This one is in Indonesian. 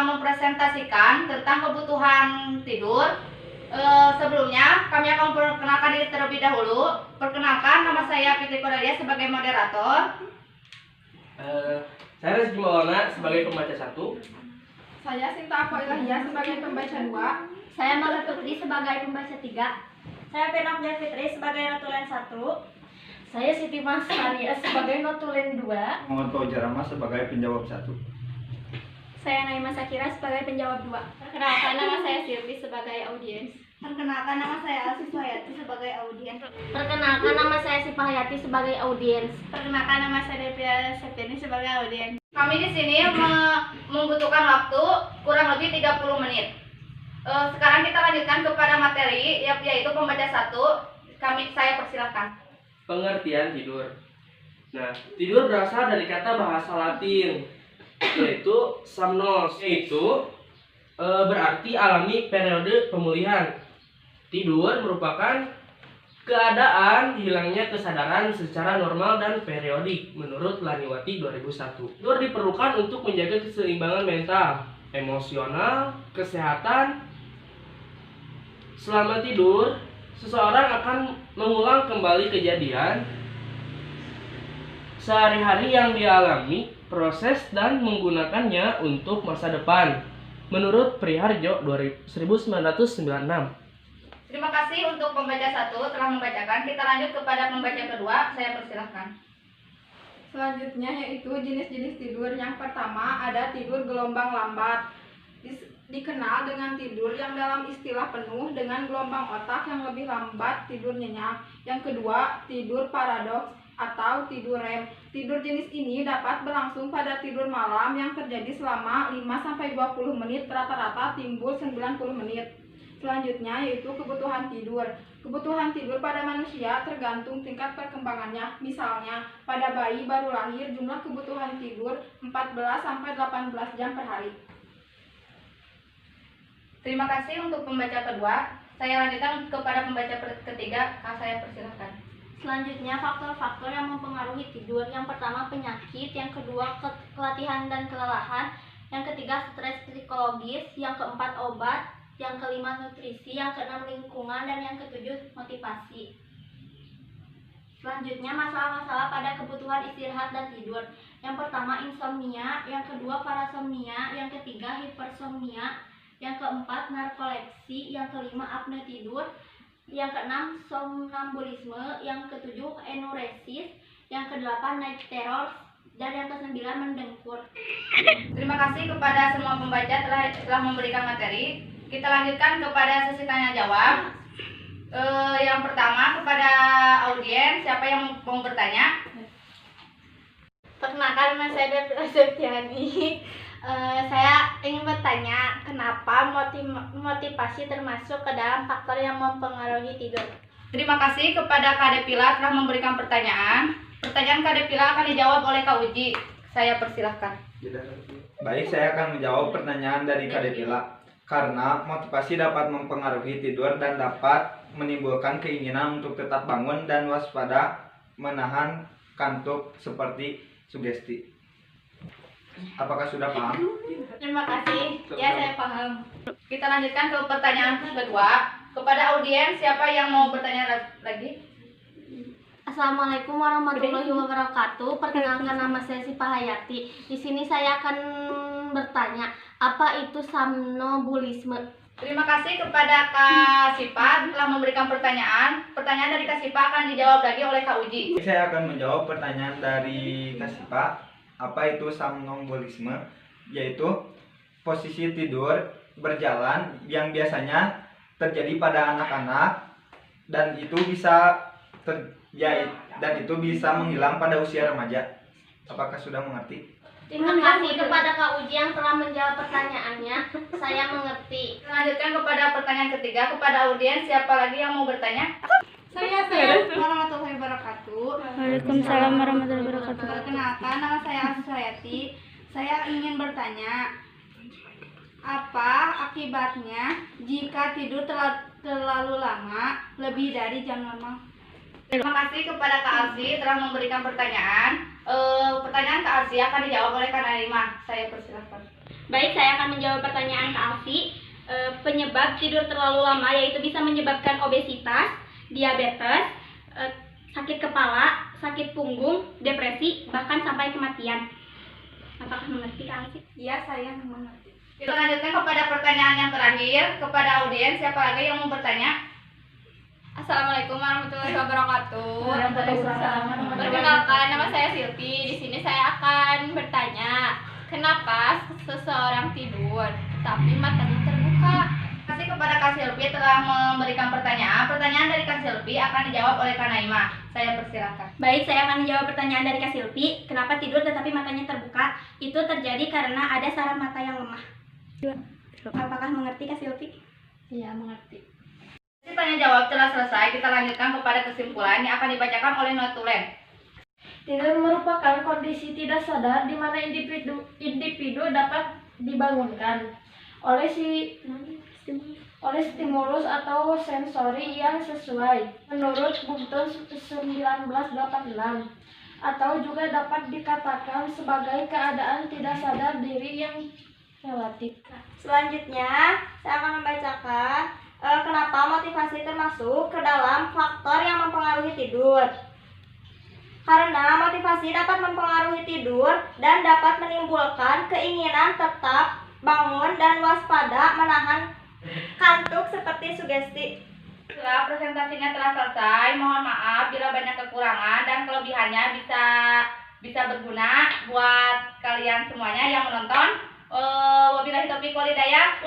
mempresentasikan tentang kebutuhan tidur. Sebelumnya kami akan memperkenalkan diri terlebih dahulu. Perkenalkan, nama saya Fitri Kodalia sebagai moderator. Saya Rizky Maulana sebagai pembaca 1. Saya Sinta Afo Ilahiyah sebagai pembaca 2. Saya Maga Putri sebagai pembaca 3. Saya Penokja Fitri sebagai notulen 1. Saya Siti Masania sebagai notulen 2. Muhammad Fauzar Rahma sebagai penjawab 1. Saya Naima Sakira sebagai penjawab 2. Perkenalkan, nama saya Silvi sebagai audiens. Perkenalkan, nama saya Alsi Suhayati sebagai audiens. Perkenalkan, nama saya Sifah Hayati sebagai audiens. Perkenalkan, nama saya Devia Septiani sebagai audiens. Kami di sini membutuhkan waktu kurang lebih 30 menit. Sekarang kita lanjutkan kepada materi yaitu pembaca 1. Saya persilakan. Pengertian tidur. Nah, tidur berasal dari kata bahasa Latin yaitu somnos, yaitu berarti alami periode pemulihan. Tidur merupakan keadaan hilangnya kesadaran secara normal dan periodik menurut Laniwati 2001. Tidur diperlukan untuk menjaga keseimbangan mental, emosional, kesehatan. Selama tidur, seseorang akan mengulang kembali kejadian sehari-hari yang dialami, proses dan menggunakannya untuk masa depan. Menurut Priharjo 1996. Terima kasih untuk pembaca 1 telah membacakan. Kita lanjut kepada pembaca kedua. Saya persilahkan. Selanjutnya yaitu jenis-jenis tidur. Yang pertama ada tidur gelombang lambat. Dikenal dengan tidur yang dalam istilah penuh dengan gelombang otak yang lebih lambat, tidur nyenyak. Yang kedua, tidur paradoks atau tidur REM. Tidur jenis ini dapat berlangsung pada tidur malam yang terjadi selama 5-20 menit, rata-rata timbul 90 menit. Selanjutnya yaitu kebutuhan tidur. Kebutuhan tidur pada manusia tergantung tingkat perkembangannya. Misalnya, pada bayi baru lahir jumlah kebutuhan tidur 14-18 jam per hari. Terima kasih untuk pembaca kedua. Saya lanjutkan kepada pembaca ketiga. Saya persilahkan. Selanjutnya, faktor-faktor yang mempengaruhi tidur. Yang pertama, penyakit. Yang kedua, kelatihan dan kelelahan. Yang ketiga, stres psikologis. Yang keempat, obat. Yang kelima, nutrisi. Yang keenam, lingkungan. Dan yang ketujuh, motivasi. Selanjutnya, masalah-masalah pada kebutuhan istirahat dan tidur. Yang pertama, insomnia. Yang kedua, parasomnia. Yang ketiga, hipersomnia. Yang keempat, narkolepsi. Yang kelima, apnea tidur. Yang keenam, somnambulisme. Yang ketujuh, enuresis. Yang kedelapan, night terror. Dan yang kesembilan, mendengkur. Terima kasih kepada semua pembaca telah memberikan materi. Kita lanjutkan kepada sesi tanya jawab. Yang pertama kepada audiens, siapa yang mau bertanya? Perkenalkan, nama saya Devia Septiani. Saya ingin bertanya, kenapa motivasi termasuk ke dalam faktor yang mempengaruhi tidur? Terima kasih kepada Kak Depila telah memberikan pertanyaan. Pertanyaan Kak Depila akan dijawab oleh Kak Uji. Saya persilahkan. Baik, saya akan menjawab pertanyaan dari Kak Depila. Karena motivasi dapat mempengaruhi tidur dan dapat menimbulkan keinginan untuk tetap bangun dan waspada, menahan kantuk seperti sugesti. Apakah sudah paham? Terima kasih. Ya, saya paham. Kita lanjutkan ke pertanyaan kedua. Kepada audiens, siapa yang mau bertanya lagi? Assalamualaikum warahmatullahi wabarakatuh. Perkenalkan, nama saya Sifah Hayati. Di sini saya akan bertanya, apa itu somnambulisme? Terima kasih kepada Kak Sipa telah memberikan pertanyaan. Pertanyaan dari Kak Sipa akan dijawab lagi oleh Kak Uji. Saya akan menjawab pertanyaan dari Kak Sipa. Apa itu somnambulisme? Yaitu posisi tidur berjalan yang biasanya terjadi pada anak-anak dan itu bisa menghilang pada usia remaja. Apakah sudah mengerti? Terima kasih kepada Kak Uji yang telah menjawab pertanyaannya. Saya mengerti. Lanjutkan kepada pertanyaan ketiga. Kepada audiens, siapa lagi yang mau bertanya? Saya warahmatullahi wabarakatuh. Waalaikumsalam warahmatullahi wabarakatuh. Perkenalkan, nama saya Alsi Suhayati. Saya ingin bertanya, apa akibatnya jika tidur terlalu lama lebih dari jam normal? Terima kasih kepada Kak Alsi telah memberikan pertanyaan. Pertanyaan Kak Alsi akan dijawab oleh Kak Naima. Saya persilahkan. Baik, saya akan menjawab pertanyaan Kak Alfi. Penyebab tidur terlalu lama yaitu bisa menyebabkan obesitas, diabetes, sakit kepala, sakit punggung, depresi, bahkan sampai kematian. Apakah mengerti Kak Alfi? Iya, saya mengerti. Kita lanjutkan kepada pertanyaan yang terakhir kepada audiens. Siapa lagi yang mau bertanya? Assalamualaikum warahmatullahi wabarakatuh. Waalaikumsalam. Perkenalkan, nama saya Silvi. Di sini saya akan bertanya, kenapa seseorang tidur tapi matanya terbuka? Terima kasih kepada Kak Silvi telah memberikan pertanyaan. Pertanyaan dari Kak Silvi akan dijawab oleh Kak Naima. Saya persilakan. Baik, saya akan menjawab pertanyaan dari Kak Silvi. Kenapa tidur tetapi matanya terbuka? Itu terjadi karena ada saraf mata yang lemah. Apakah mengerti Kak Silvi? Iya, mengerti. Tanya jawab telah selesai. Kita lanjutkan kepada kesimpulan yang akan dibacakan oleh notulen. Tidur merupakan kondisi tidak sadar di mana individu dapat dibangunkan oleh stimulus atau sensori yang sesuai menurut Bunton 1986, atau juga dapat dikatakan sebagai keadaan tidak sadar diri yang relatif. Selanjutnya, saya akan membacakan kenapa motivasi termasuk ke dalam faktor yang mempengaruhi tidur. Karena motivasi dapat mempengaruhi tidur dan dapat menimbulkan keinginan tetap bangun dan waspada menahan kantuk seperti sugesti. Setelah presentasinya telah selesai, mohon maaf bila banyak kekurangan dan kelebihannya bisa berguna buat kalian semuanya yang menonton. Wabillahi taufiq wal hidayah.